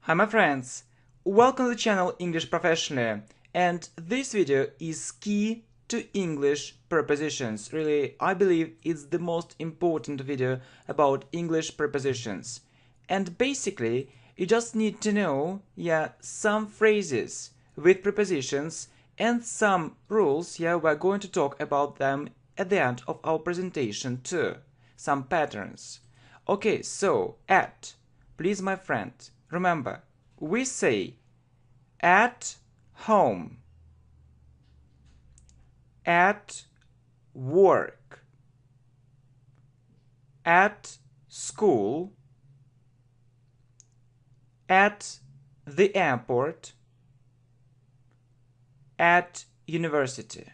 Hi my friends, welcome to the channel English Professionally, and this video is key to English prepositions. Really, I believe it's the most important video about English prepositions. And basically, you just need to know, some phrases with prepositions and some rules. We're going to talk about them at the end of our presentation too. Some patterns. Okay, so at. Please, my friend, remember, we say at home, at work, at school, at the airport, at university.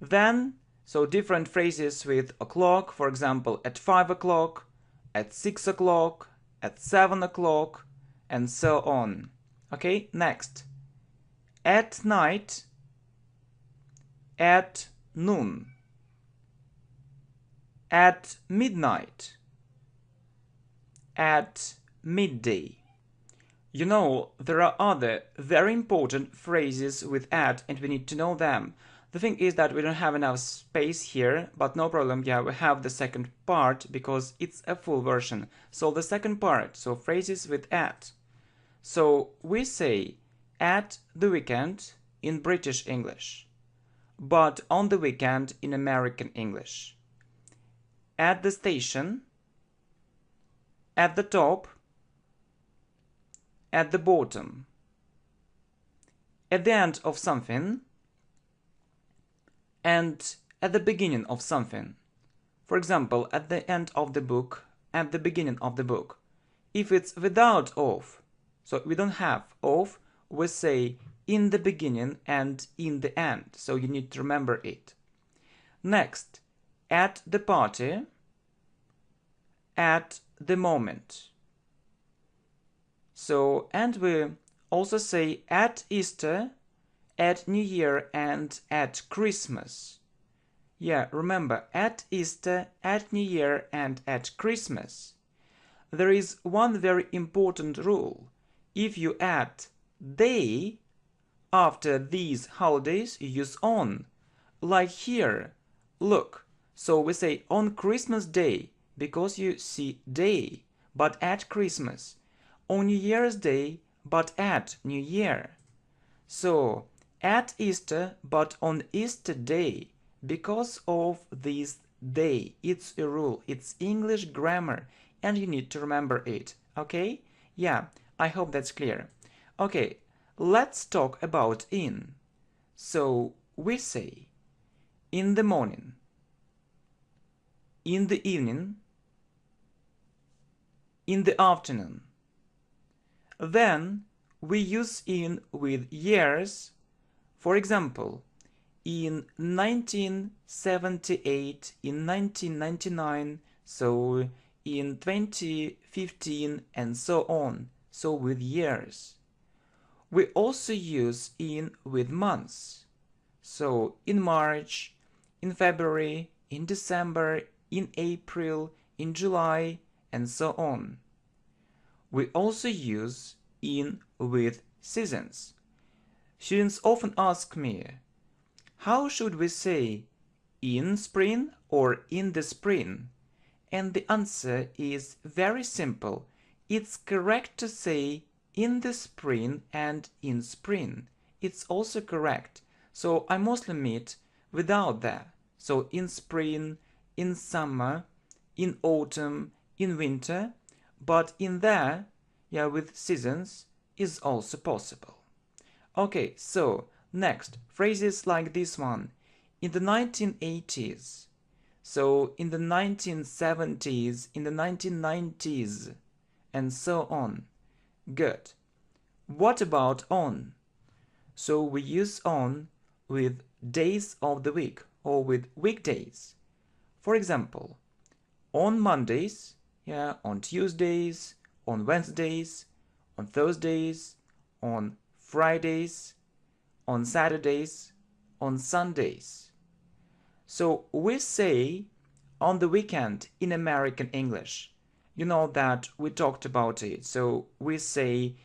Then, so different phrases with o'clock, for example, at 5 o'clock, at 6 o'clock, at 7 o'clock, and so on. Okay, next. At night, at noon, at midnight, at midday. You know, there are other very important phrases with at, and we need to know them. The thing is that we don't have enough space here, but no problem, we have the second part because it's a full version. So the second part, so phrases with at. So we say at the weekend in British English, but on the weekend in American English. At the station, at the top, at the bottom, at the end of something, and at the beginning of something. For example, at the end of the book, at the beginning of the book. If it's without of, so we don't have of, we say in the beginning and in the end, so you need to remember it. Next, at the party, at the moment. So, and we also say at Easter, at New Year, and at Christmas. Remember, at Easter, at New Year, and at Christmas. There is one very important rule. If you add day after these holidays, you use on. Like here, look. So we say on Christmas Day, because you see day, but at Christmas. On New Year's Day, but at New Year. So, at Easter, but on Easter Day, because of this day. It's a rule, it's English grammar, and you need to remember it, okay? I hope that's clear. Okay, let's talk about in. So, we say in the morning, in the evening, in the afternoon. Then we use in with years. For example, in 1978, in 1999, so in 2015, and so on. So with years. We also use in with months. So in March, in February, in December, in April, in July, and so on. We also use in with seasons. Students often ask me, how should we say in spring or in the spring? And the answer is very simple. It's correct to say in the spring and in spring. It's also correct. So I mostly meet without that. So in spring, in summer, in autumn, in winter, but in there, with seasons is also possible. Okay, so next, phrases like this one. In the 1980s, so in the 1970s, in the 1990s, and so on. Good. What about on? So we use on with days of the week or with weekdays. For example, on Mondays, on Tuesdays, on Wednesdays, on Thursdays, on Fridays, on Saturdays, on Sundays. So we say on the weekend in American English. you know that we talked about it. So we say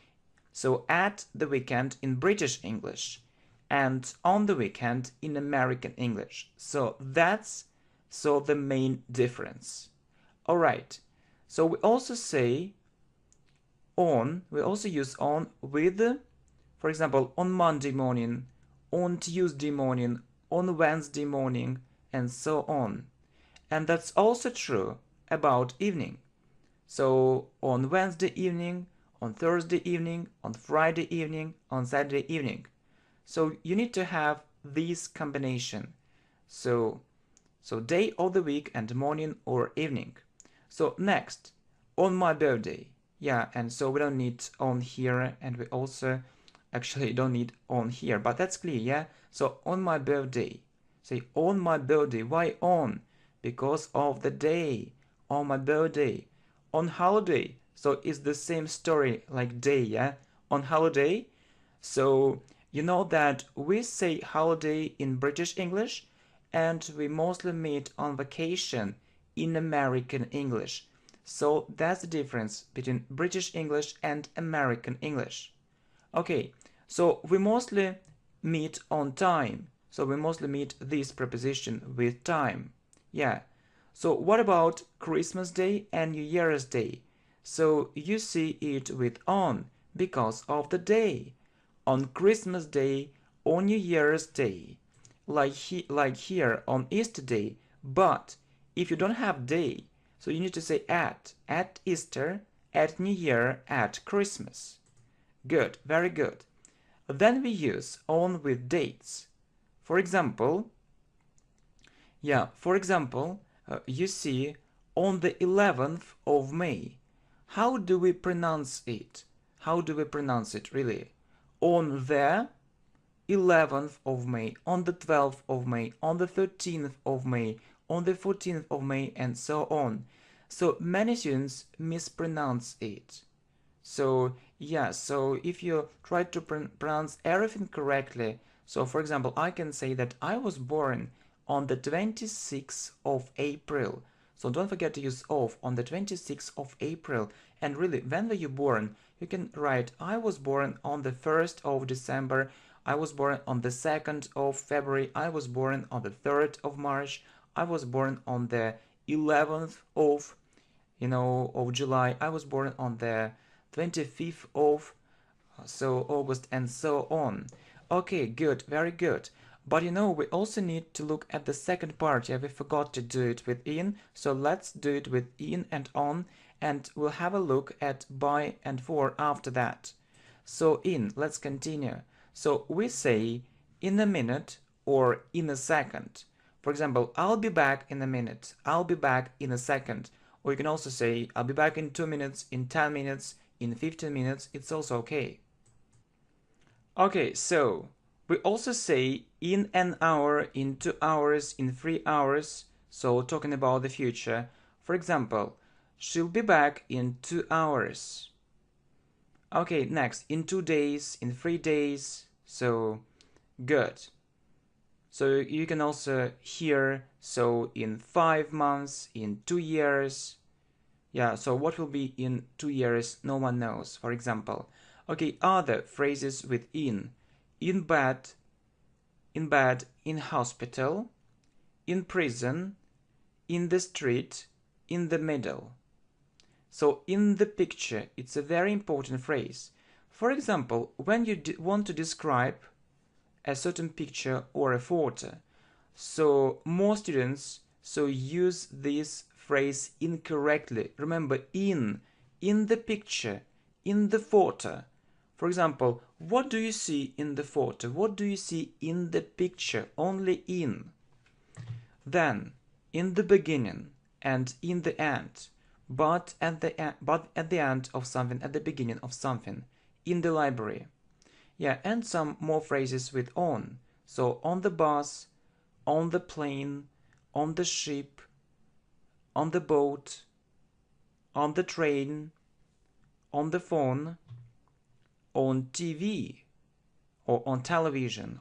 so at the weekend in British English and on the weekend in American English. So that's the main difference. All right. So we also say on, we also use on with, for example, on Monday morning, on Tuesday morning, on Wednesday morning, and so on. And that's also true about evening. So on Wednesday evening, on Thursday evening, on Friday evening, on Saturday evening. So you need to have this combination. So day of the week and morning or evening. So next, on my birthday. Yeah, and so we don't need on here, and we also actually don't need on here, but that's clear, yeah? So on my birthday. Say on my birthday. Why on? Because of the day. On my birthday. On holiday. So it's the same story like day, yeah? On holiday. So you know that we say holiday in British English, and we mostly meet on vacation in American English. So that's the difference between British English and American English. Okay, so we mostly meet on time. So we mostly meet this preposition with time. Yeah. So what about Christmas Day and New Year's Day? So you see it with on because of the day. On Christmas Day, on New Year's Day, like here on Easter Day. But if you don't have day, so you need to say at Easter, at New Year, at Christmas. Good, very good. Then we use on with dates. For example, you see on the 11th of May. How do we pronounce it? How do we pronounce it really? On the 11th of May, on the 12th of May, on the 13th of May, on the 14th of May, and so on. So many students mispronounce it. So yeah, so if you try to pronounce everything correctly, so for example, I can say that I was born on the 26th of April. So don't forget to use of on the 26th of April. And really, when were you born? You can write, I was born on the 1st of December. I was born on the 2nd of February. I was born on the 3rd of March. I was born on the 11th of, of July. I was born on the 25th of August, and so on. Okay, good, very good. But we also need to look at the second part. Yeah, we forgot to do it with in, so let's do it with in and on, and we'll have a look at by and for after that. So in, let's continue. So we say in a minute or in a second. For example, I'll be back in a minute. I'll be back in a second. Or you can also say I'll be back in 2 minutes, in 10 minutes, in 15 minutes. It's also okay. Okay, so we also say in an hour, in 2 hours, in 3 hours. So talking about the future. For example, she'll be back in 2 hours. Okay, next, in 2 days, in 3 days. So good. So you can also hear, so in 5 months, in 2 years. Yeah, so what will be in 2 years, no one knows, for example. Okay, other phrases with in bed, in hospital, in prison, in the street, in the middle. So in the picture, it's a very important phrase. For example, when you want to describe a certain picture or a photo, so more students use this phrase incorrectly. Remember, in the picture, in the photo. For example, what do you see in the photo? What do you see in the picture? Only in. Then, in the beginning and in the end. But at the end of something, at the beginning of something. In the library. Yeah, and some more phrases with on. So on the bus, on the plane, on the ship, on the boat, on the train, on the phone, on TV, or on television,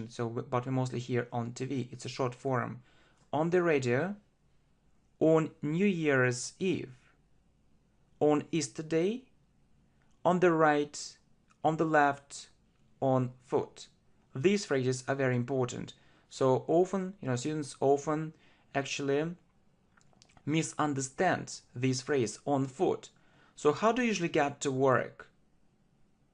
so but we mostly hear on TV, it's a short form, on the radio, on New Year's Eve. on yesterday, on the right, on the left, on foot. These phrases are very important. So often, students often actually misunderstand this phrase on foot. So how do you usually get to work?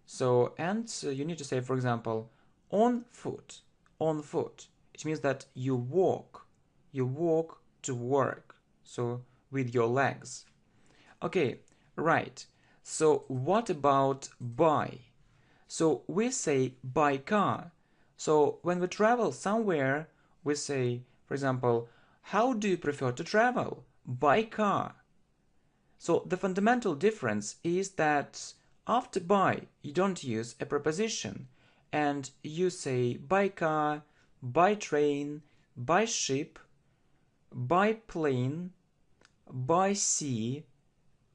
So, you need to say, for example, on foot, on foot. It means that you walk to work. So with your legs. Okay, right. So what about by? So we say by car. So when we travel somewhere, we say, for example, how do you prefer to travel? By car. So the fundamental difference is that after by, you don't use a preposition and you say by car, by train, by ship, by plane, by sea,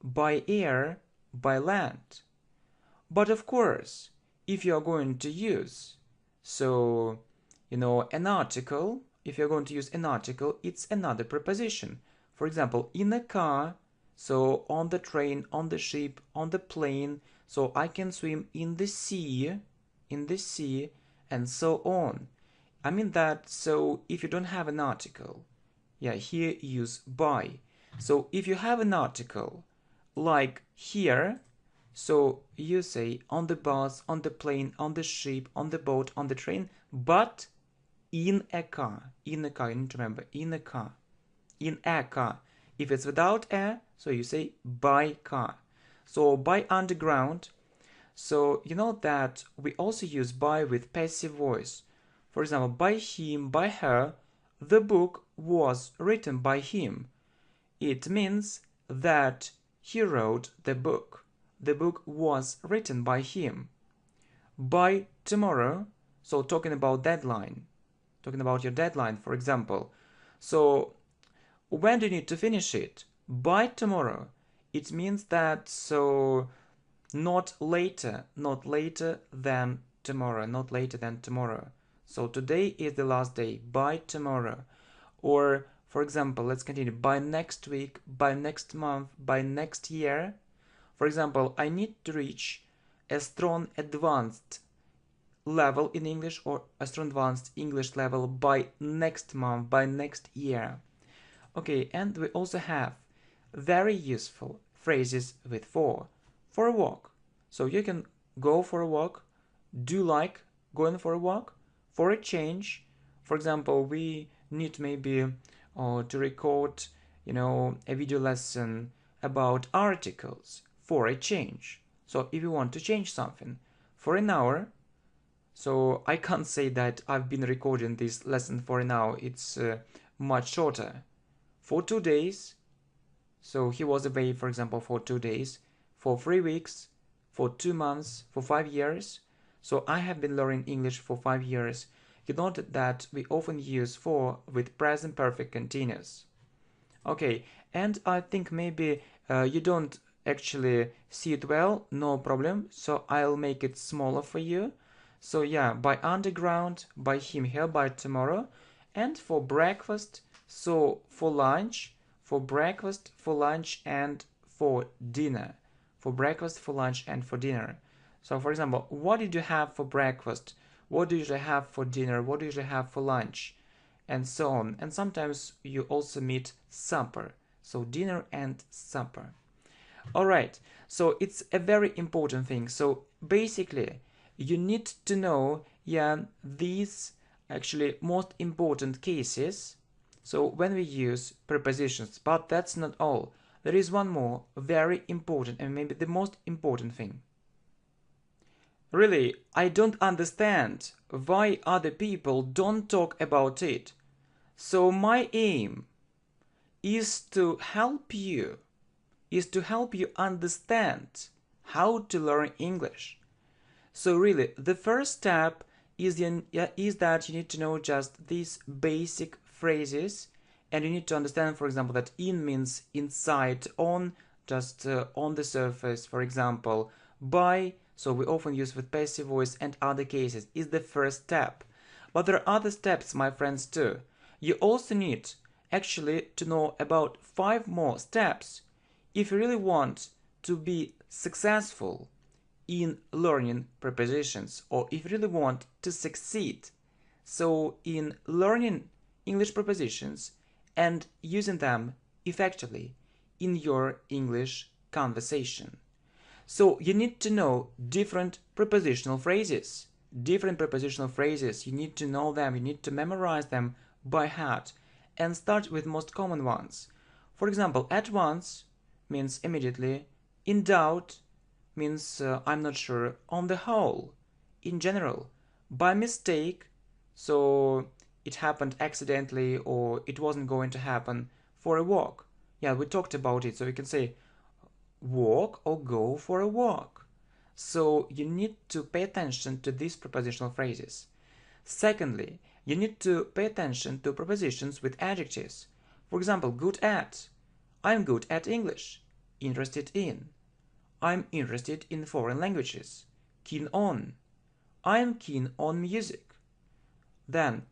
by air, by land. But of course, if you are going to use, an article, if you're going to use an article, it's another preposition. For example, in a car, so on the train, on the ship, on the plane, so I can swim in the sea, and so on. I mean that, so if you don't have an article, here use by. So if you have an article, like here, so you say on the bus, on the plane, on the ship, on the boat, on the train, but in a car. In a car, you need to remember, in a car. In a car. If it's without a, so you say by car. So by underground, so you know that we also use by with passive voice. For example, by him, by her, the book was written by him. It means that he wrote the book. The book was written by him. By tomorrow, so talking about deadline, talking about your deadline, for example. So when do you need to finish it? By tomorrow. It means that, so not later than tomorrow, not later than tomorrow. So today is the last day, by tomorrow. Or, for example, let's continue, by next week, by next month, by next year. For example, I need to reach a strong advanced level in English or a strong advanced English level by next month, by next year. Okay, and we also have very useful phrases with for a walk. So you can go for a walk, do like going for a walk, for a change. For example, we need maybe to record, a video lesson about articles for a change. So if you want to change something for an hour, so I can't say that I've been recording this lesson for an hour. It's much shorter. For 2 days, so he was away, for example, for 2 days, for 3 weeks, for 2 months, for 5 years. So I have been learning English for 5 years. You note that we often use for with present perfect continuous. Okay, and I think maybe you don't actually see it well, no problem. So I'll make it smaller for you. So yeah, by underground, by him, here, by tomorrow. And for breakfast, so for lunch, for breakfast, for lunch, and for dinner. For breakfast, for lunch, and for dinner. So for example, what did you have for breakfast? What do you usually have for dinner? What do you usually have for lunch? And so on. And sometimes you also meet supper. So dinner and supper. All right. So it's a very important thing. So basically, you need to know, these actually most important cases. So when we use prepositions, but that's not all. There is one more very important and maybe the most important thing. Really, I don't understand why other people don't talk about it. So my aim is to help you, understand how to learn English. So really, the first step is that you need to know just these basic phrases, and you need to understand, for example, that in means inside, on, just on the surface, for example, by, so we often use with passive voice, and other cases is the first step. But there are other steps, my friends, too. You also need actually to know about 5 more steps if you really want to be successful in learning prepositions, or if you really want to succeed, so in learning English prepositions and using them effectively in your English conversation. So you need to know different prepositional phrases. Different prepositional phrases, you need to know them, you need to memorize them by heart and start with most common ones. For example, at once means immediately, in doubt means I'm not sure, on the whole, in general, by mistake, so it happened accidentally or it wasn't going to happen, for a walk. Yeah, we talked about it, so we can say walk or go for a walk. So you need to pay attention to these prepositional phrases. Secondly, you need to pay attention to prepositions with adjectives. For example, good at. I'm good at English. Interested in. I'm interested in foreign languages. Keen on. I'm keen on music. Then,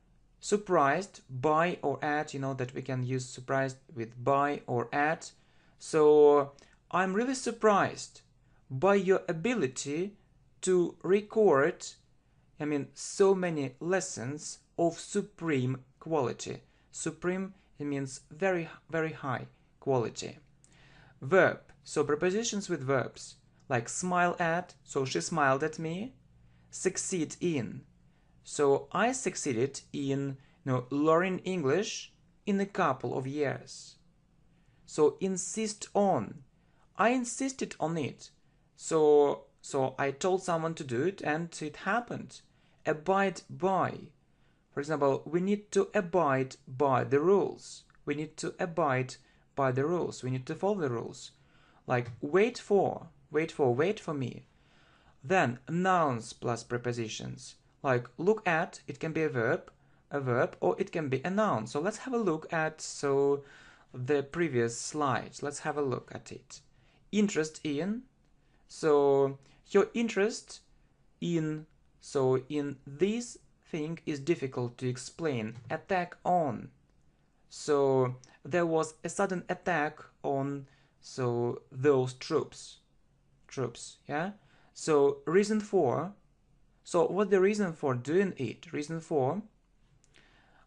surprised by or at, you know that we can use surprised with by or at. So, I'm really surprised by your ability to record, so many lessons of supreme quality. Supreme, it means very, very high quality. Verb, so prepositions with verbs, like smile at, so she smiled at me. Succeed in, so I succeeded in learning English in a couple of years. So insist on, I insisted on it. So I told someone to do it and it happened. Abide by. For example, we need to abide by the rules. We need to abide by the rules. We need to follow the rules. Like wait for me. Then nouns plus prepositions. Like look at, it can be a verb, or it can be a noun. So let's have a look at the previous slides. Let's have a look at it. Interest in, so your interest in, so in this thing is difficult to explain. Attack on, so there was a sudden attack on those troops, yeah. So reason for, so what's the reason for doing it? Reason for,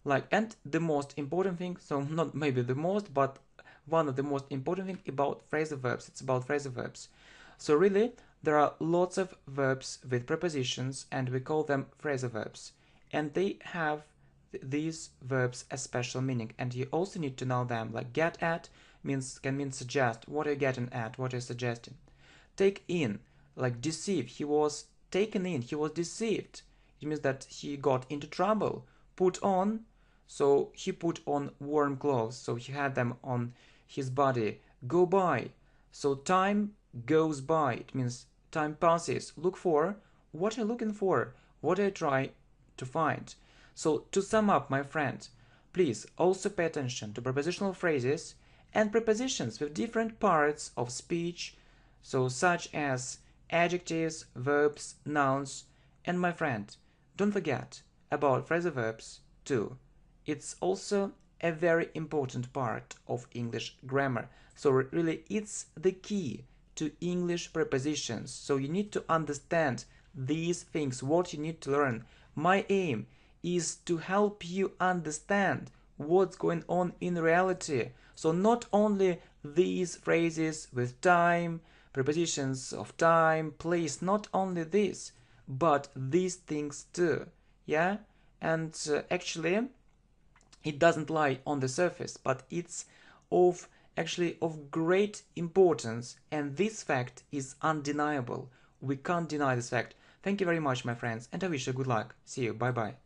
like, and the most important thing, so not maybe the most, but one of the most important thing about phrasal verbs, it's about phrasal verbs. So really, there are lots of verbs with prepositions and we call them phrasal verbs. And they have these verbs a special meaning and you also need to know them. Like get at can mean suggest. What are you getting at? What are you suggesting? Take in, like deceive. He was taken in, he was deceived. It means that he got into trouble. Put on, so he put on warm clothes, so he had them on his body. Go by, so time goes by. It means time passes. Look for, what are you looking for? What are you trying to find? So to sum up, my friend, please also pay attention to prepositional phrases and prepositions with different parts of speech, so such as adjectives, verbs, nouns, and my friend, don't forget about phrasal verbs too. It's also a very important part of English grammar. So really it's the key to English prepositions. So you need to understand these things, what you need to learn. My aim is to help you understand what's going on in reality. So not only these phrases with time, prepositions of time, place, not only this, but these things too. Yeah? And actually, it doesn't lie on the surface, but it's of great importance, and this fact is undeniable. We can't deny this fact. Thank you very much, my friends, and I wish you good luck. See you. Bye bye.